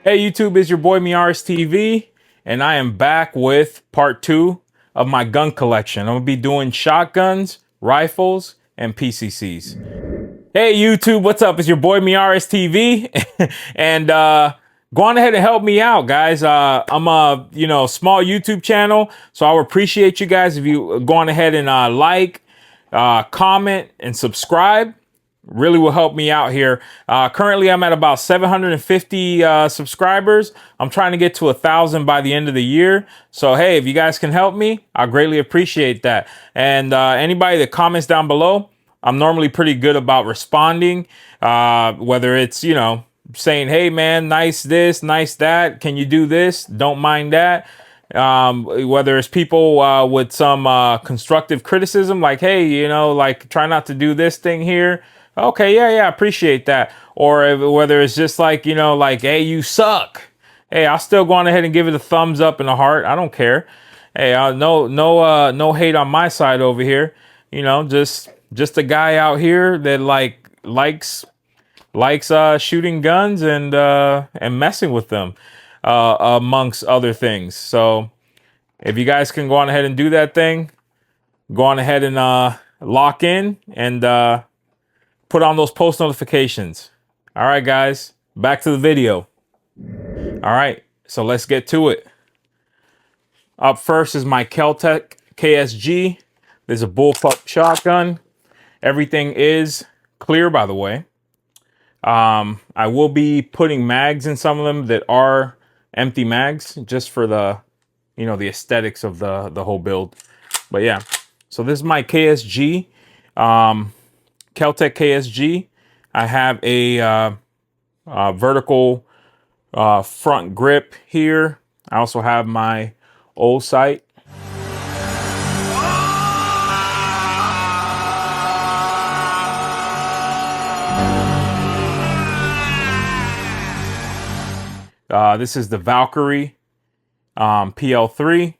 Hey YouTube, it's your boy Miaris TV, and I am back with part 2 of my gun collection. I'm gonna be doing shotguns, rifles, and PCCs. Hey YouTube, what's up? It's your boy Miaris TV, and go on ahead and help me out, guys. I'm a small YouTube channel, so I would appreciate you guys if you go on ahead and like, comment, and subscribe. Really will help me out here. Currently, I'm at about 750 subscribers. I'm trying to get to 1,000 by the end of the year. So, hey, if you guys can help me, I greatly appreciate that. And anybody that comments down below, I'm normally pretty good about responding. Whether it's, saying, hey, man, nice this, nice that. Can you do this? Don't mind that. Whether it's people with some constructive criticism, like, hey, like, try not to do this thing here. Okay, yeah, appreciate that. Or whether it's just like, like, hey, you suck. Hey, I'll still go on ahead and give it a thumbs up and a heart. I don't care. Hey, no hate on my side over here. Just a guy out here that likes shooting guns and messing with them, amongst other things. So if you guys can go on ahead and do that thing, go on ahead and lock in and put on those post notifications. All right, guys, back to the video. All right, so let's get to it. Up first is my Kel-Tec KSG. There's a bullpup shotgun. Everything is clear, by the way. I will be putting mags in some of them that are empty mags, just for the, the aesthetics of the whole build. But yeah, so this is my KSG. Kel-Tec KSG. I have a vertical front grip here. I also have my old sight. This is the Valkyrie PL3.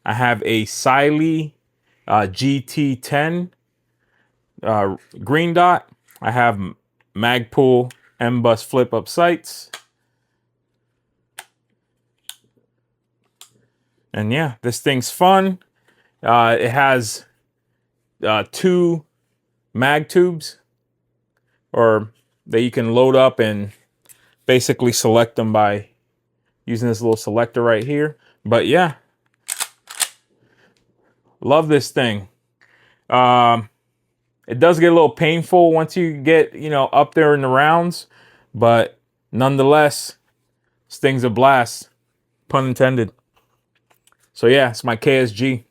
I have a Siley GT10 green dot. I have Magpul M-Bus flip up sights. And yeah, this thing's fun. It has 2 mag tubes, or that you can load up and basically select them by using this little selector right here. But yeah, love this thing. It does get a little painful once you get, up there in the rounds, but nonetheless, this thing's a blast, pun intended. So yeah, it's my KSG.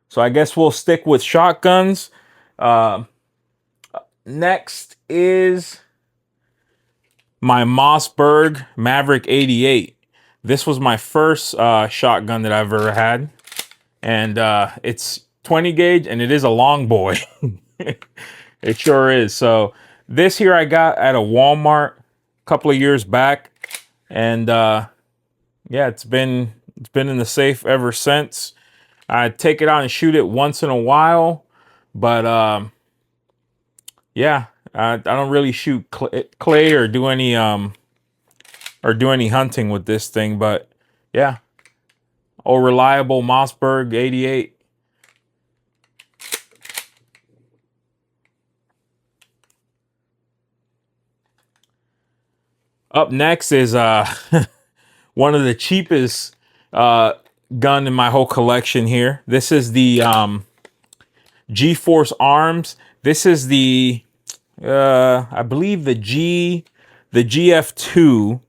So I guess we'll stick with shotguns. Next is my Mossberg Maverick 88. This was my first shotgun that I've ever had, and it's 20 gauge, and it is a long boy. It sure is. So this here I got at a Walmart a couple of years back, and yeah, it's been in the safe ever since. I take it out and shoot it once in a while, but yeah, I don't really shoot clay or do any hunting with this thing. But yeah, old reliable Mossberg 88. Up next is one of the cheapest gun in my whole collection here. This is the G-Force Arms. This is the I believe the GF2.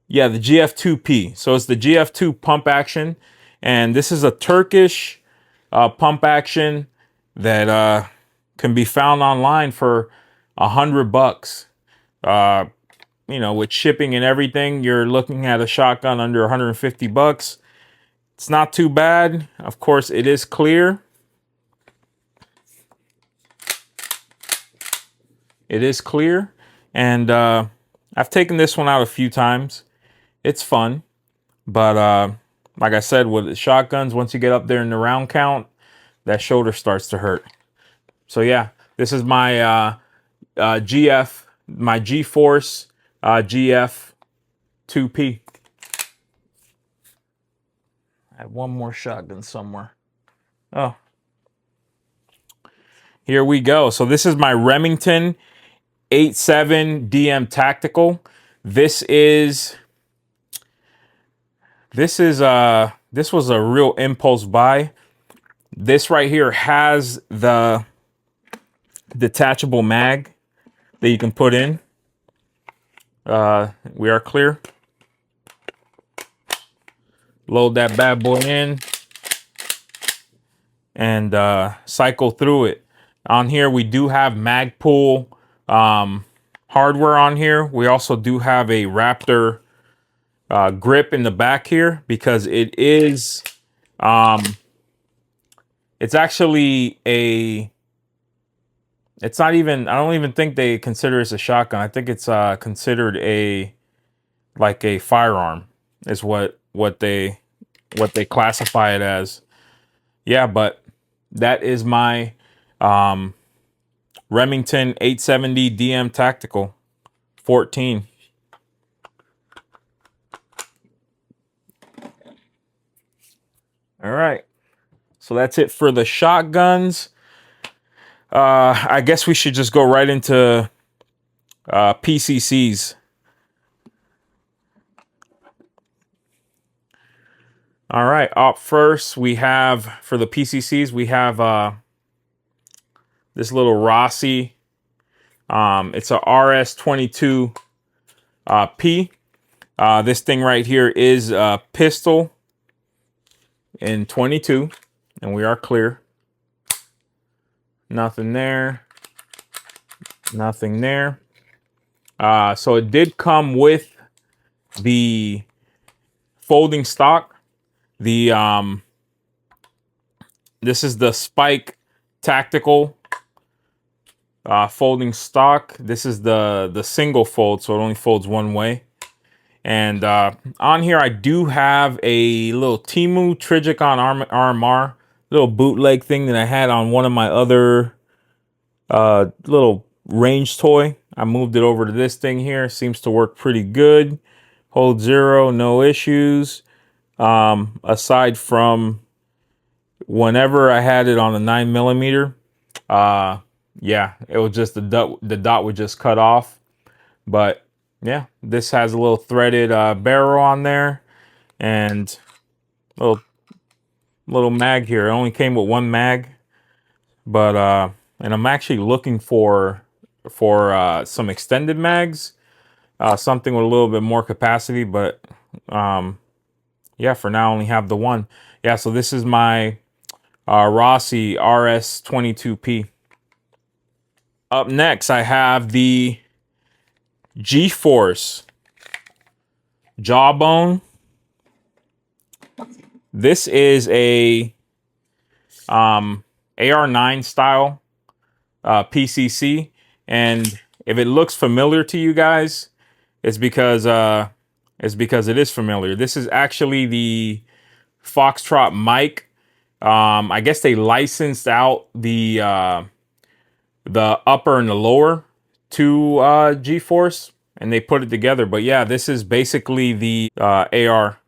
Yeah, the GF2P. So it's the GF2 pump action, and this is a Turkish pump action that can be found online for $100. With shipping and everything, you're looking at a shotgun under 150 bucks. It's not too bad. Of course, it is clear. It is clear. And I've taken this one out a few times. It's fun. But like I said, with the shotguns, once you get up there in the round count, that shoulder starts to hurt. So yeah, this is my GF, my G-Force GF 2P. I have one more shotgun somewhere. Oh, here we go. So this is my Remington 87 DM Tactical. This was a real impulse buy. This right here has the detachable mag that you can put in. We are clear. Load that bad boy in and cycle through it. On here we do have Magpul hardware on here. We also do have a Raptor grip in the back here because it is it's actually it's not even, I don't even think they consider this a shotgun. I think it's considered like a firearm is what they classify it as. Yeah, but that is my Remington 870 DM Tactical 14. All right. So that's it for the shotguns. I guess we should just go right into PCCs. All right, up first we have, for the PCCs, we have this little Rossi. It's a RS22 P. This thing right here is a pistol in 22, and we are clear. Nothing there. Nothing there. So it did come with the folding stock. The this is the Spike Tactical folding stock. This is the single fold, so it only folds one way. And on here I do have a little Temu Trigicon RMR, little bootleg thing that I had on one of my other little range toy. I moved it over to this thing here. Seems to work pretty good. Hold 0, no issues. Aside from whenever I had it on a 9mm, yeah, it was just the dot would just cut off. But yeah, this has a little threaded barrel on there and little mag here. It only came with one mag, but and I'm actually looking for some extended mags, something with a little bit more capacity, but yeah, for now I only have the one. Yeah, so this is my Rossi RS22P. Up next, I have the G-Force Jawbone. This is a AR9 style PCC, and if it looks familiar to you guys, it's because it is familiar. This is actually the Foxtrot mic. I guess they licensed out the upper and the lower to G-Force, and they put it together. But yeah, this is basically the AR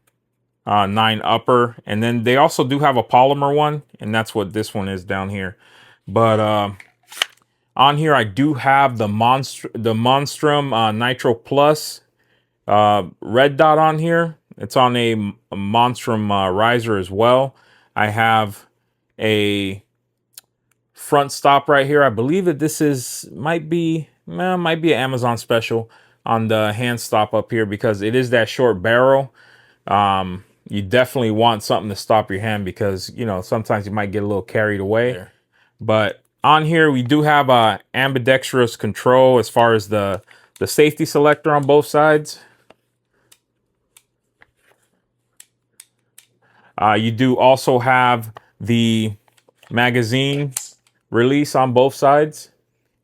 9 upper, and then they also do have a polymer one, and that's what this one is down here. But on here I do have the Monstrum Nitro Plus red dot on here. It's on a Monstrum riser as well. I have a front stop right here. I believe that this might be an Amazon special on the hand stop up here because it is that short barrel. You definitely want something to stop your hand because, you know, sometimes you might get a little carried away there. But on here we do have a ambidextrous control as far as the safety selector on both sides. You do also have the magazine release on both sides,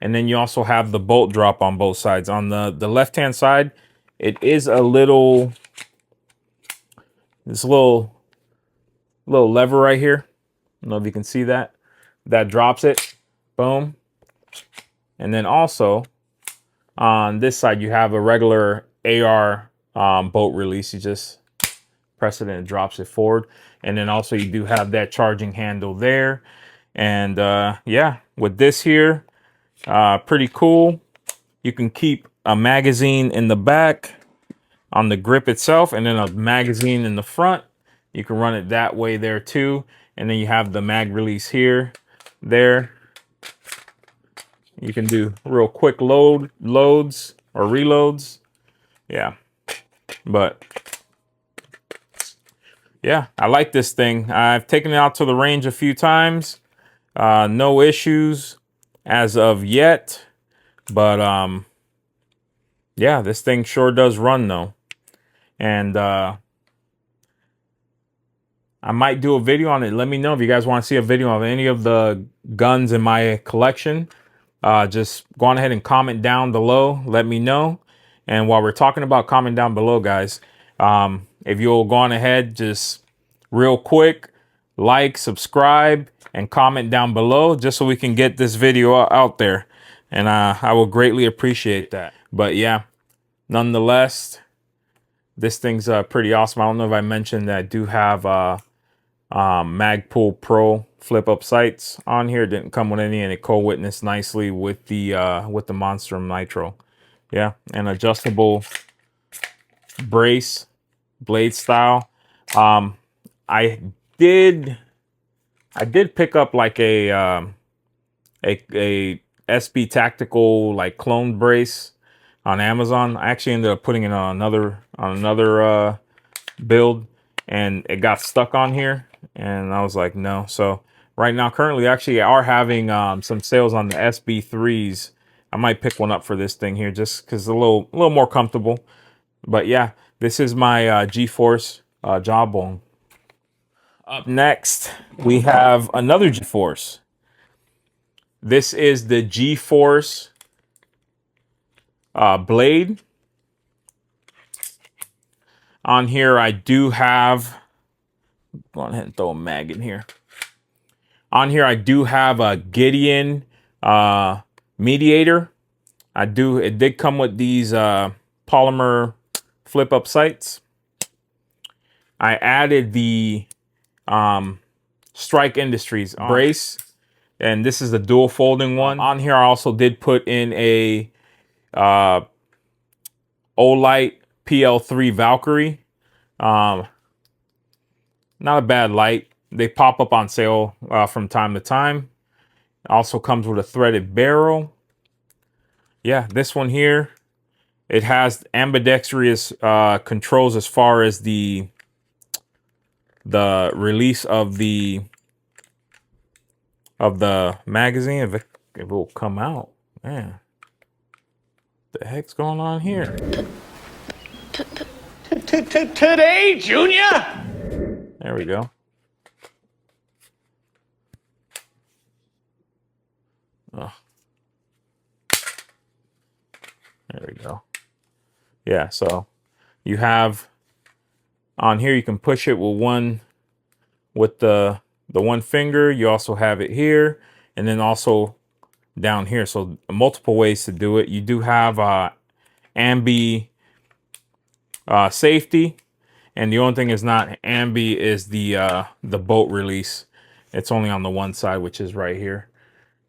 and then you also have the bolt drop on both sides. On the left hand side, it is a little little lever right here. I don't know if you can see that. That drops it. Boom. And then also On this side, you have a regular AR bolt release. You just press it and it drops it forward. And then also you do have that charging handle there. And yeah, with this here, pretty cool. You can keep a magazine in the back on the grip itself, and then a magazine in the front. You can run it that way there too. And then you have the mag release here, there. You can do real quick loads or reloads. Yeah, but yeah, I like this thing. I've taken it out to the range a few times. No issues as of yet, but yeah, this thing sure does run though. And I might do a video on it. Let me know if you guys want to see a video of any of the guns in my collection. Just go on ahead and comment down below. Let me know. And while we're talking about comment down below, guys, if you'll go on ahead, just real quick, like, subscribe, and comment down below just so we can get this video out there. And I will greatly appreciate that. But yeah, nonetheless, this thing's pretty awesome. I don't know if I mentioned that I do have Magpul Pro flip up sights on here. It didn't come with any, and it co-witnessed nicely with the Monstrum Nitro. Yeah, an adjustable brace, blade style. I did pick up like a SB Tactical like clone brace on Amazon. I actually ended up putting it on another build, and it got stuck on here, and I was like, no. So right now, currently, actually are having some sales on the SB3s. I might pick one up for this thing here just because it's a little more comfortable. But yeah, this is my G-Force Jawbone. Up next, we have another G-Force. This is the G-Force blade. On here, I do have, go ahead and throw a mag in here. On here, I do have a Gideon mediator. It did come with these polymer flip up sights. I added the Strike Industries brace, and this is the dual folding one. On here, I also did put in a Olight PL3 Valkyrie. Not a bad light. They pop up on sale from time to time. Also comes with a threaded barrel. Yeah, this one here, it has ambidextrous controls as far as the release of the magazine. If it will come out, man, what the heck's going on here? Today, Junior. There we go. Oh. There we go. Yeah, so you have on here, you can push it with the one finger. You also have it here, and then also down here. So multiple ways to do it. You do have ambi safety, and the only thing is not ambi is the bolt release. It's only on the one side, which is right here.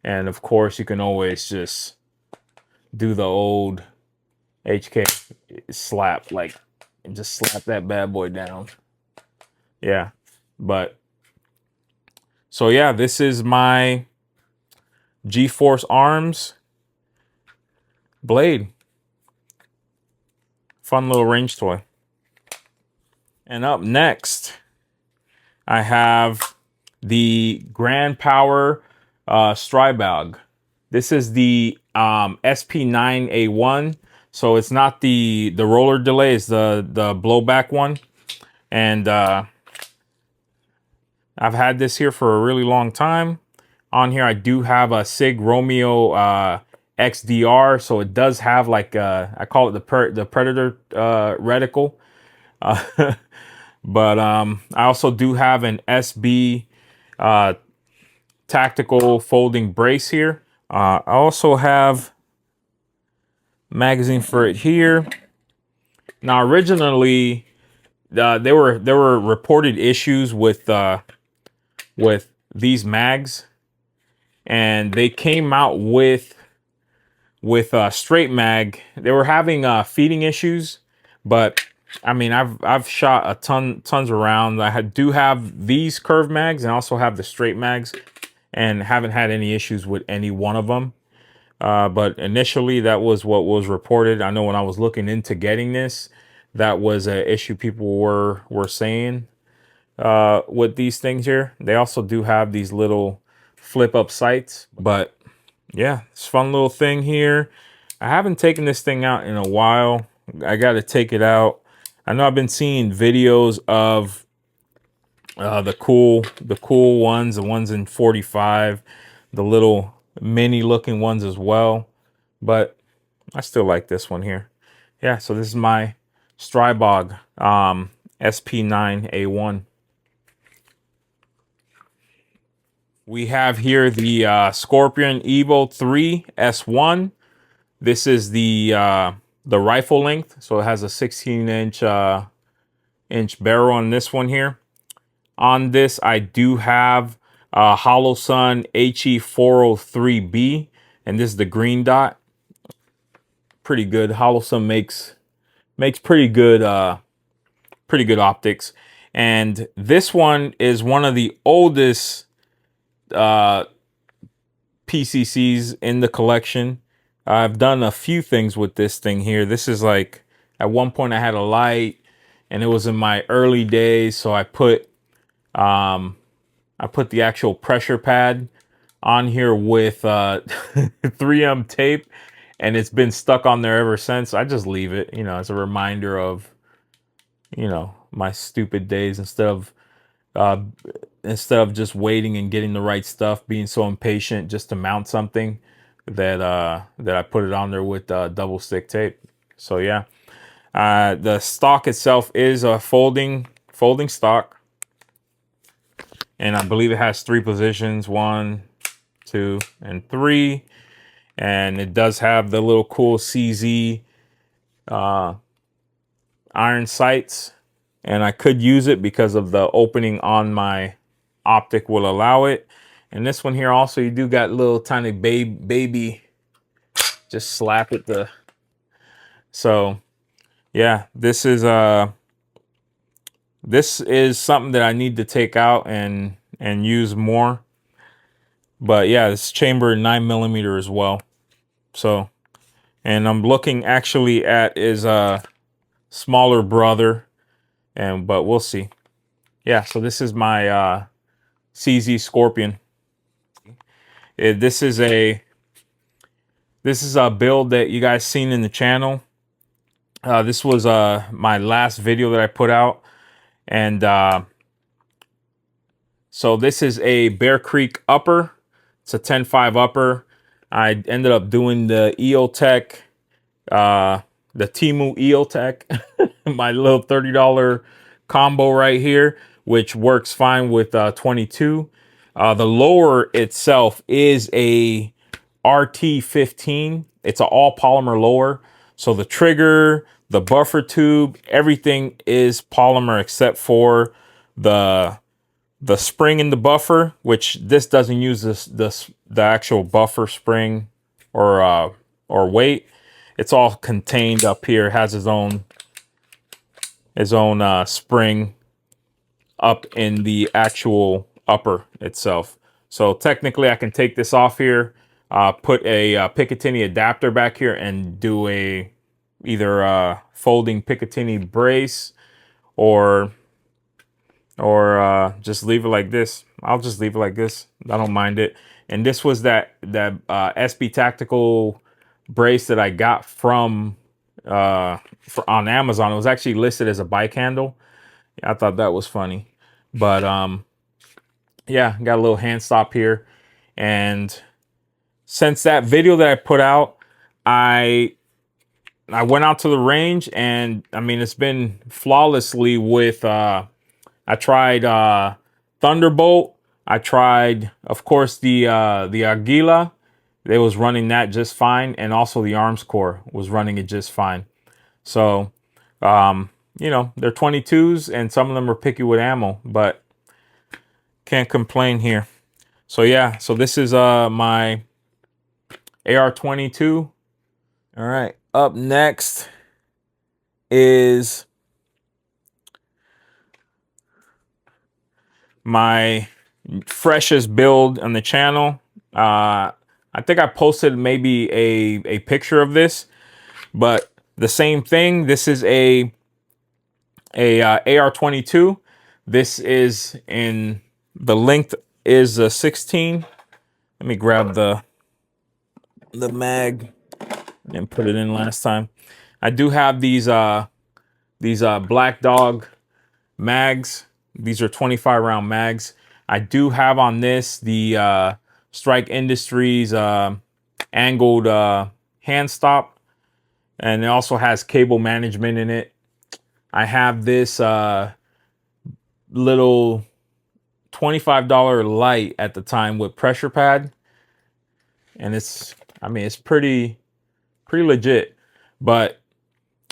And of course, you can always just do the old HK slap, like, and just slap that bad boy down. Yeah, but so yeah, this is my G-Force Arms blade. Fun little range toy. And up next, I have the Grand Power Stribog. This is the SP9A1. So it's not the roller delay, it's the blowback one. And I've had this here for a really long time. On here, I do have a SIG Romeo XDR. So it does have like, I call it the Predator reticle. But I also do have an SB tactical folding brace here. I also have magazine for it here. Now, originally, there were reported issues with these mags, and they came out with straight mag. They were having feeding issues, but I mean, I've shot a tons around. Do have these curved mags and also have the straight mags, and haven't had any issues with any one of them. But initially, that was what was reported. I know when I was looking into getting this, that was an issue people were saying with these things here. They also do have these little flip up sights, but yeah, it's a fun little thing here. I haven't taken this thing out in a while. I got to take it out. I know I've been seeing videos of the cool ones, the ones in 45, the little mini looking ones as well, but I still like this one here. Yeah, so this is my Stribog SP9A1. We have here the Scorpion Evo 3 S1. This is the rifle length, so it has a 16-inch inch barrel on this one here. On this, I do have HoloSun HE403B, and this is the green dot. Pretty good. HoloSun makes pretty good optics, and this one is one of the oldest PCCs in the collection. I've done a few things with this thing here. This is like, at one point I had a light, and it was in my early days, so I put the actual pressure pad on here with 3M tape, and it's been stuck on there ever since. I just leave it, you know, as a reminder of, you know, my stupid days, instead of just waiting and getting the right stuff, being so impatient just to mount something, that I put it on there with double stick tape. So yeah, the stock itself is a folding stock, and I believe it has 3 positions, 1, 2, and 3, and it does have the little cool CZ iron sights, and I could use it because of the opening on my optic will allow it. And this one here also, you do got little tiny baby just slap it so yeah, this is something that I need to take out and use more. But yeah, this chamber 9mm as well. So, and I'm looking actually at is a smaller brother, but we'll see. Yeah, so this is my CZ Scorpion. This is a build that you guys seen in the channel. This was my last video that I put out, and so this is a Bear Creek upper. It's a 10.5 upper. I ended up doing the EOTech, the Temu EOTech, my little $30 combo right here, which works fine with 22. The lower itself is a RT15. It's an all polymer lower. So the trigger, the buffer tube, everything is polymer except for the spring in the buffer, which this doesn't use the actual buffer spring or weight. It's all contained up here. It has its own spring up in the actual upper itself. So technically I can take this off here, put a Picatinny adapter back here, and do either a folding Picatinny brace, or just leave it like this. I'll just leave it like this. I don't mind it. And this was that SB Tactical brace that I got from on Amazon. It was actually listed as a bike handle. I thought that was funny. But yeah, got a little hand stop here. And since that video that I put out, I went out to the range, and I mean, it's been flawlessly with I tried Thunderbolt. I tried, of course, the Aguila, they was running that just fine, and also the arms core was running it just fine. So, you know, they're 22s, and some of them are picky with ammo, but can't complain here. So yeah, so this is my AR-22. All right, up next is my freshest build on the channel. I think I posted maybe a picture of this, but the same thing. This is a AR-22. This is in the length is a 16. Let me grab the mag and put it in last time. I do have these Black Dog mags. These are 25 round mags. I do have on this the Strike Industries angled hand stop, and it also has cable management in it. I have this little $25 light at the time with pressure pad, and it's, I mean, it's pretty legit. But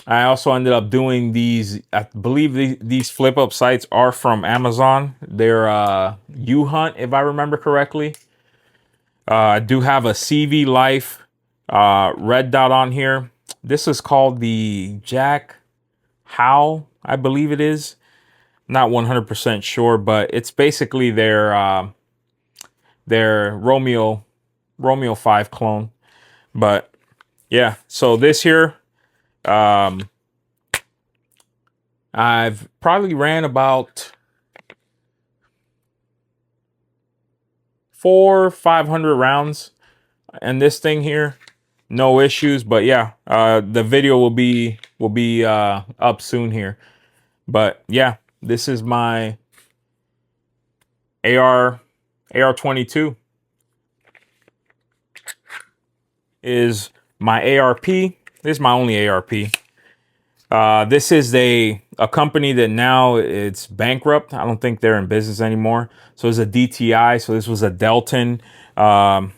I also ended up doing these, I believe these flip up sights are from Amazon. They're U-Hunt, if I remember correctly. I do have a CV Life red dot on here. This is called the Jack Howe, I believe it is. Not 100% sure, but it's basically their Romeo 5 clone. But yeah, so this here, I've probably ran about 400-500 rounds in this thing here, no issues. But yeah, the video will be up soon here. But yeah, this is my AR-22. Is my ARP. This is my only ARP. This is a company that now it's bankrupt. I don't think they're in business anymore. So it's a DTI. So this was a Delton Inc.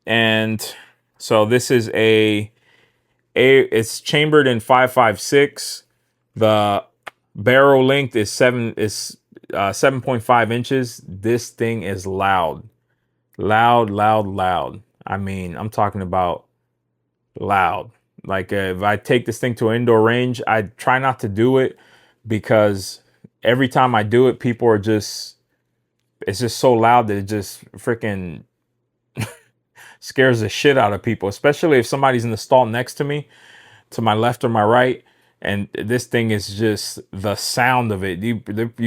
And so this is it's chambered in 5.56. The barrel length is 7.5 inches. This thing is loud. Loud. I mean, I'm talking about loud. Like if I take this thing to an indoor range, I try not to do it because every time I do it, people are just, it's just so loud that it just freaking scares the shit out of people, especially if somebody's in the stall next to me, to my left or my right. And this thing is just, the sound of it, you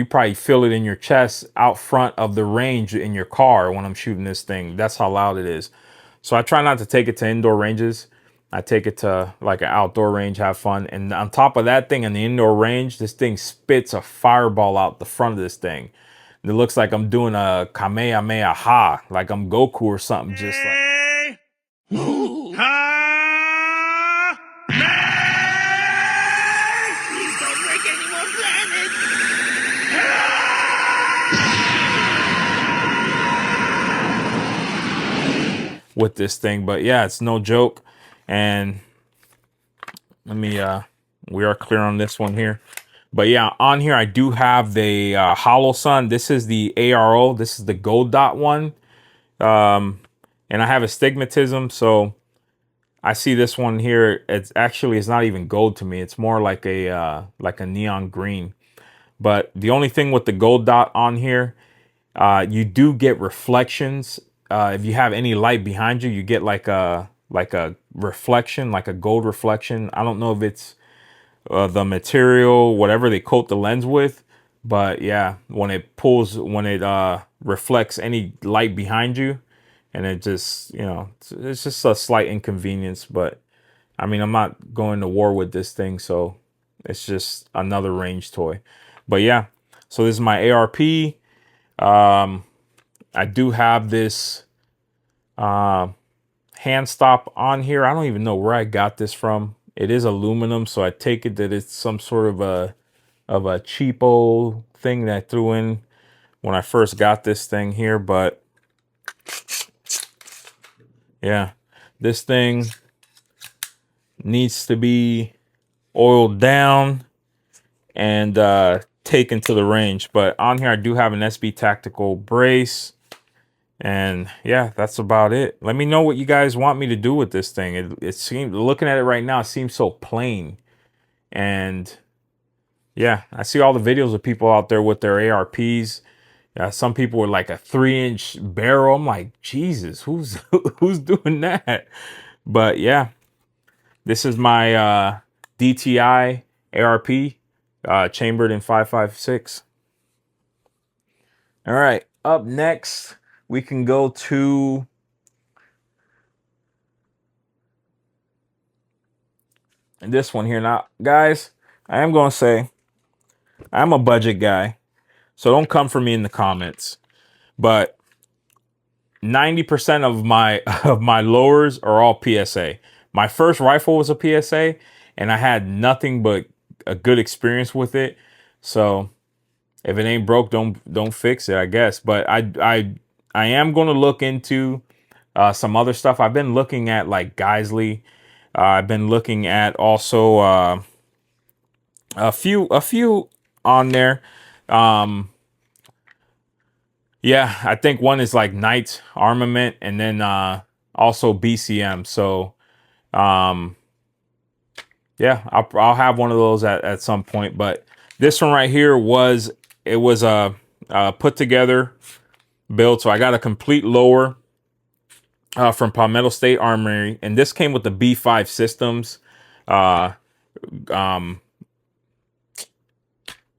probably feel it in your chest out front of the range in your car when I'm shooting this thing. That's how loud it is. So I try not to take it to indoor ranges. I take it to like an outdoor range, have fun. And on top of that thing, in the indoor range, this thing spits a fireball out the front of this thing. It looks like I'm doing a Kamehameha, like I'm Goku or something, just like. With this thing. But yeah, it's no joke. And let me we are clear on this one here. But yeah, on here I do have the Hollow Sun. This is the ARO. This is the gold dot one. And I have astigmatism, so I see this one here. It's not even gold to me. It's more like a neon green. But the only thing with the gold dot on here, you do get reflections. If you have any light behind you, you get like a reflection, like a gold reflection. I don't know if it's the material, whatever they coat the lens with, but yeah, when it reflects any light behind you, and it just, you know, it's just a slight inconvenience. But I mean, I'm not going to war with this thing, so it's just another range toy. But yeah, so this is my ARP. I do have this hand stop on here. I don't even know where I got this from. It is aluminum, so I take it that it's some sort of a cheapo thing that I threw in when I first got this thing here. But Yeah, this thing needs to be oiled down and taken to the range. But on here, I do have an SB Tactical brace. And yeah, that's about it. Let me know what you guys want me to do with this thing. It seems, looking at it right now, it seems so plain. And yeah, I see all the videos of people out there with their ARPs. Some people were like a 3-inch barrel. I'm like, Jesus, who's who's doing that? But yeah, this is my DTI ARP, chambered in 5.56. All right, up next, we can go to this one here. Now, guys, I am going to say I'm a budget guy, so don't come for me in the comments. But 90% of my lowers are all PSA. My first rifle was a PSA, and I had nothing but a good experience with it. So if it ain't broke, don't fix it, I guess. But I am going to look into some other stuff. I've been looking at like Geisley. I've been looking at also a few on there. Yeah, I think one is like Knights Armament, and then also BCM. So yeah, I'll have one of those at some point. But this one right here was a put together build. So I got a complete lower from Palmetto State Armory, and this came with the B5 systems,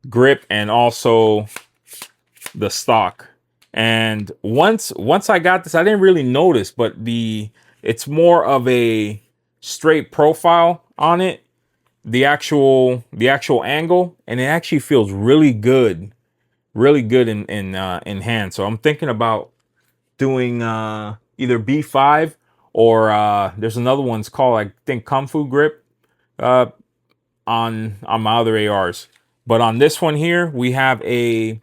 grip, and also the stock. And once I got this, I didn't really notice, but it's more of a straight profile on it, the actual angle, and it actually feels really good in hand. So I'm thinking about doing either B5 or there's another one's called, I think, Kung Fu Grip on my other ARs. But on this one here, we have a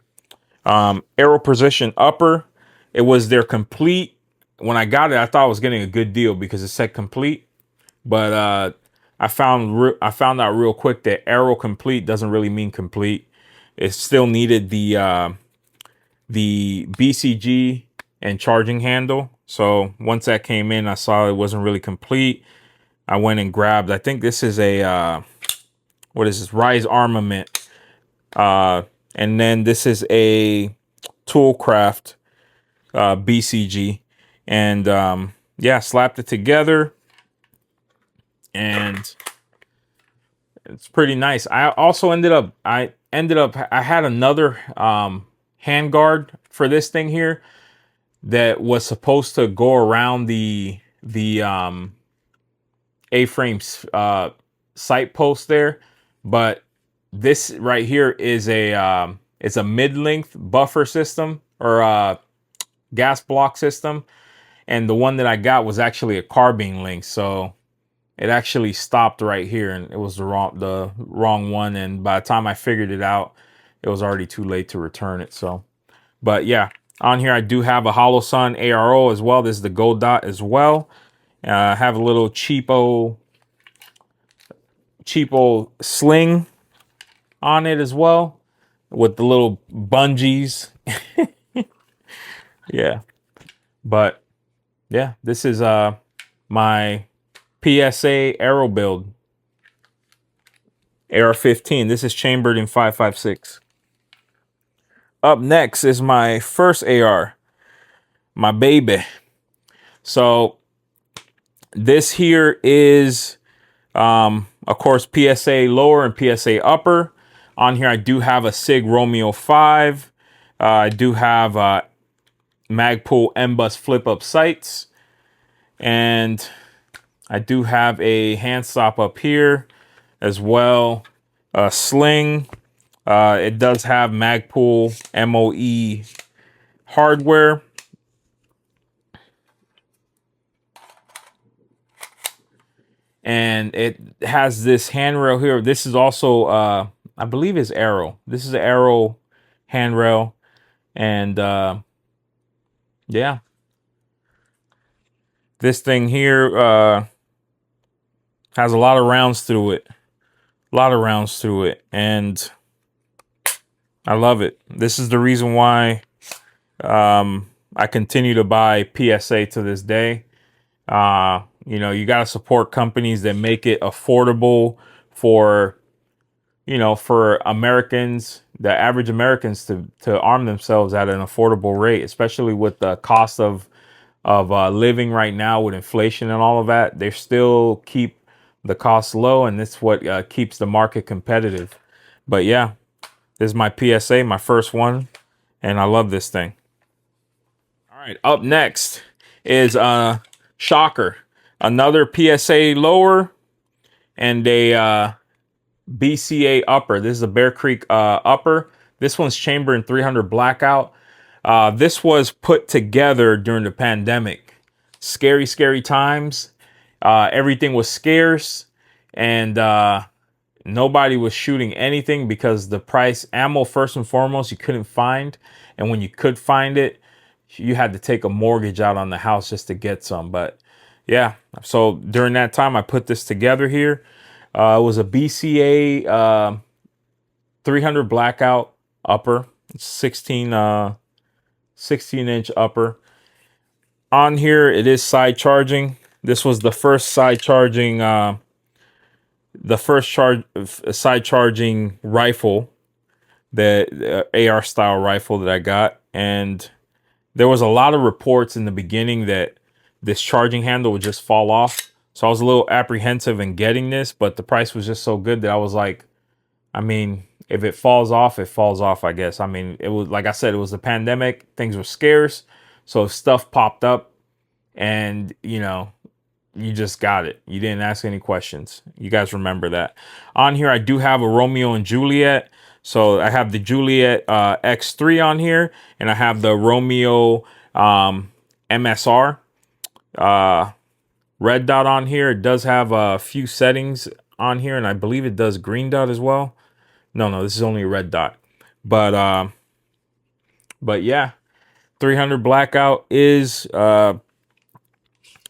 Arrow Precision upper. It was their complete. When I got it, I thought I was getting a good deal because it said complete. But I found out real quick that Arrow complete doesn't really mean complete. It still needed the BCG and charging handle. So once that came in, I saw it wasn't really complete. I went and grabbed, I think this is a what is this, Rise Armament, and then this is a Toolcraft BCG, and yeah, slapped it together, and it's pretty nice. I also ended up I had another handguard for this thing here that was supposed to go around the A-frame sight post there, but this right here is it's a mid-length buffer system, or gas block system, and the one that I got was actually a carbine length, so it actually stopped right here, and it was the wrong one, and by the time I figured it out, it was already too late to return it. So, but yeah, on here I do have a Hollow Sun ARO as well. This is the gold dot as well. I have a little cheapo sling on it as well, with the little bungees. Yeah, but yeah, this is my PSA Arrow build, AR-15. This is chambered in 5.56. Up next is my first AR, my baby. So this here is of course PSA lower and PSA upper. On here I do have a SIG Romeo 5. I do have Magpul M-Bus flip up sights, and I do have a hand stop up here as well, a sling. It does have Magpul MOE hardware. And it has this handrail here. This is also, I believe, is Arrow. This is an Arrow handrail. And yeah, This thing here has a lot of rounds through it. And I love it. This is the reason why I continue to buy PSA to this day. You know, you got to support companies that make it affordable for, you know, for Americans, the average Americans, to arm themselves at an affordable rate, especially with the cost of living right now with inflation and all of that. They still keep the costs low, and that's what keeps the market competitive. But yeah, this is my PSA, my first one, and I love this thing. All right, up next is Shocker, another PSA lower and a BCA upper. This is a Bear Creek upper. This one's chambered in 300 Blackout. This was put together during the pandemic. Scary, scary times. Everything was scarce, and nobody was shooting anything because the price, ammo first and foremost, you couldn't find. And when you could find it, you had to take a mortgage out on the house just to get some. But yeah, so during that time, I put this together here. It was a BCA 300 Blackout upper, 16-inch upper. On here, it is side charging. This was the first side charging, side charging rifle, the AR style rifle that I got. And there was a lot of reports in the beginning that this charging handle would just fall off. So I was a little apprehensive in getting this, but the price was just so good that I was like, I mean, if it falls off, it falls off, I guess. I mean, it was, like I said, it was the pandemic. Things were scarce. So stuff popped up and, you know, you just got it. You didn't ask any questions. You guys remember that. On here, I do have a Romeo and Juliet. So I have the Juliet X3 on here, and I have the Romeo MSR. Red dot on here. It does have a few settings on here, and I believe it does green dot as well. No, this is only a red dot. But yeah, 300 Blackout is a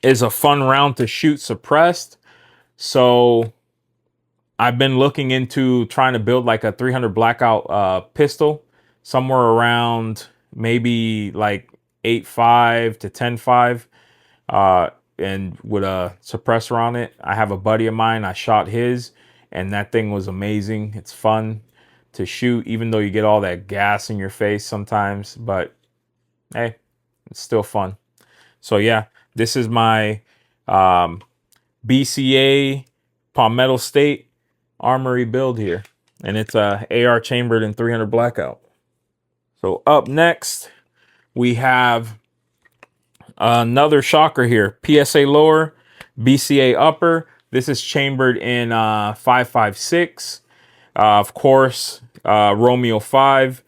fun round to shoot suppressed. So I've been looking into trying to build like a 300 Blackout pistol, somewhere around maybe like 8.5 to 10.5, and with a suppressor on it. I have a buddy of mine, I shot his, and that thing was amazing. It's fun to shoot, even though you get all that gas in your face sometimes, but hey, it's still fun. So yeah, this is my BCA Palmetto State Armory build here, and it's AR chambered in 300 Blackout. So up next, we have another Shocker here, PSA lower, BCA upper. This is chambered in 5.56. Of course, Romeo 5.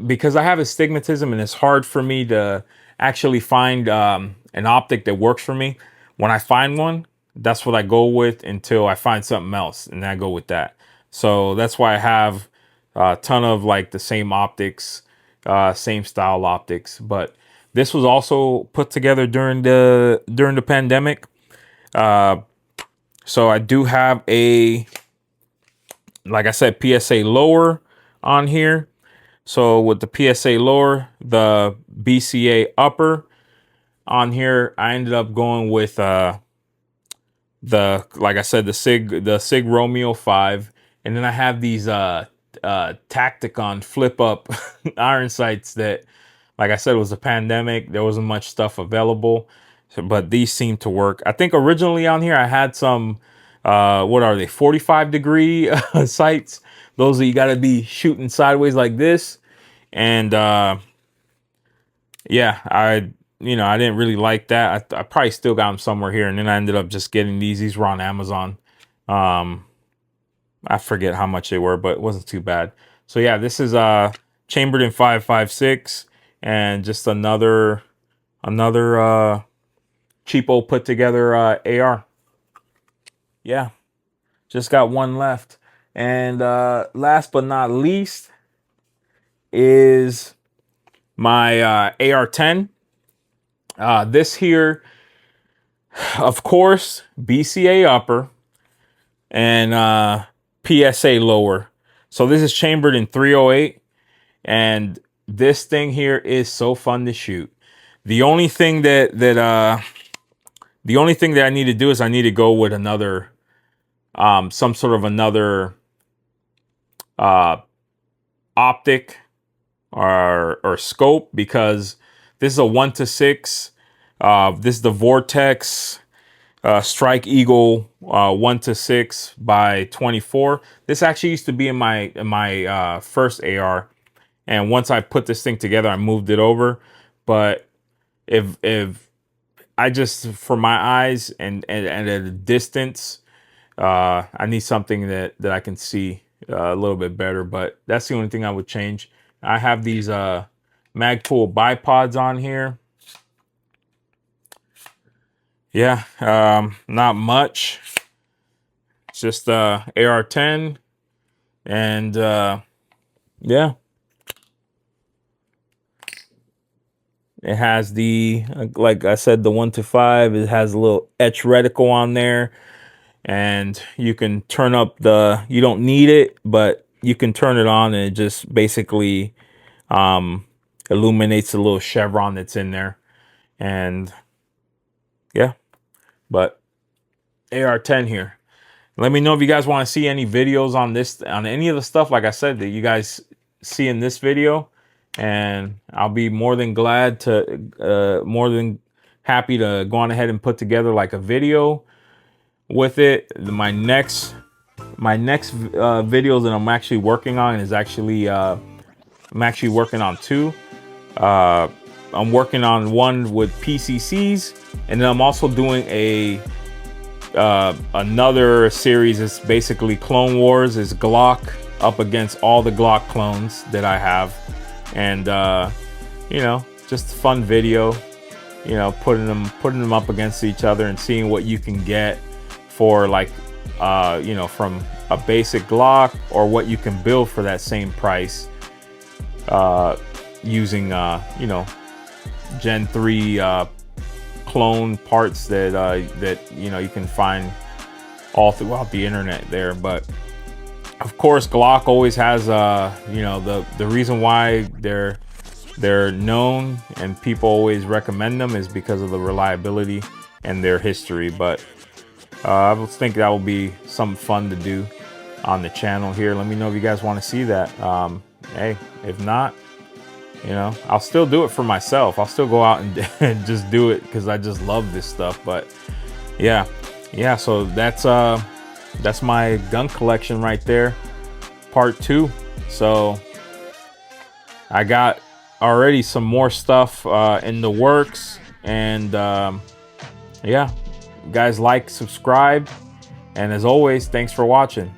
Because I have astigmatism and it's hard for me to actually find an optic that works for me. When I find one, that's what I go with until I find something else, and I go with that. So that's why I have a ton of like the same optics, same style optics. But this was also put together during the pandemic. So I do have a, like I said, PSA lower on here. So with the PSA lower, the BCA upper on here, I ended up going with like I said, the Sig Romeo 5, and then I have these Tacticon flip up iron sights that, like I said, it was a pandemic. There wasn't much stuff available, but these seem to work. I think originally on here I had some what are they, 45-degree sights. Those that you got to be shooting sideways like this, and yeah, I didn't really like that. I probably still got them somewhere here, and then I ended up just getting these. These were on Amazon. I forget how much they were, but it wasn't too bad. So yeah, this is chambered in 5.56, and just another cheapo put together AR. Yeah, just got one left. And last but not least is my AR-10. This here, of course, BCA upper and PSA lower. So this is chambered in 308, and this thing here is so fun to shoot. The only thing that I need to do is I need to go with another some sort of another optic or scope, because this is a 1:6. This is the Vortex Strike Eagle 1:6 by 24. This actually used to be in my first AR, and once I put this thing together, I moved it over. But if I just, for my eyes and at a distance, I need something that I can see a little bit better. But that's the only thing I would change. I have these Magpul bipods on here. Yeah, not much. It's just AR-10, and yeah, it has the, like I said, the 1:5. It has a little etch reticle on there, and you can turn up the, you don't need it, but you can turn it on, and it just basically illuminates the little chevron that's in there. And yeah, but AR-10 here. Let me know if you guys want to see any videos on this, on any of the stuff, like I said, that you guys see in this video, and I'll be more than glad to, more than happy to go on ahead and put together like a video with it. My next videos that I'm actually working on is actually I'm actually working on two. I'm working on one with PCCs, and then I'm also doing a another series. It's basically Clone Wars. Is Glock up against all the Glock clones that I have, and you know, just a fun video. You know, putting them up against each other and seeing what you can get for, like, you know, from a basic Glock, or what you can build for that same price using you know, Gen 3 clone parts that that, you know, you can find all throughout the internet there. But of course, Glock always has you know, the reason why they're known and people always recommend them is because of the reliability and their history. But I would think that will be something fun to do on the channel here. Let me know if you guys want to see that. Hey, if not, you know, I'll still do it for myself. I'll still go out and just do it because I just love this stuff. But yeah, so that's my gun collection right there, part 2. So I got already some more stuff in the works, and yeah, guys, like, subscribe, and as always, thanks for watching.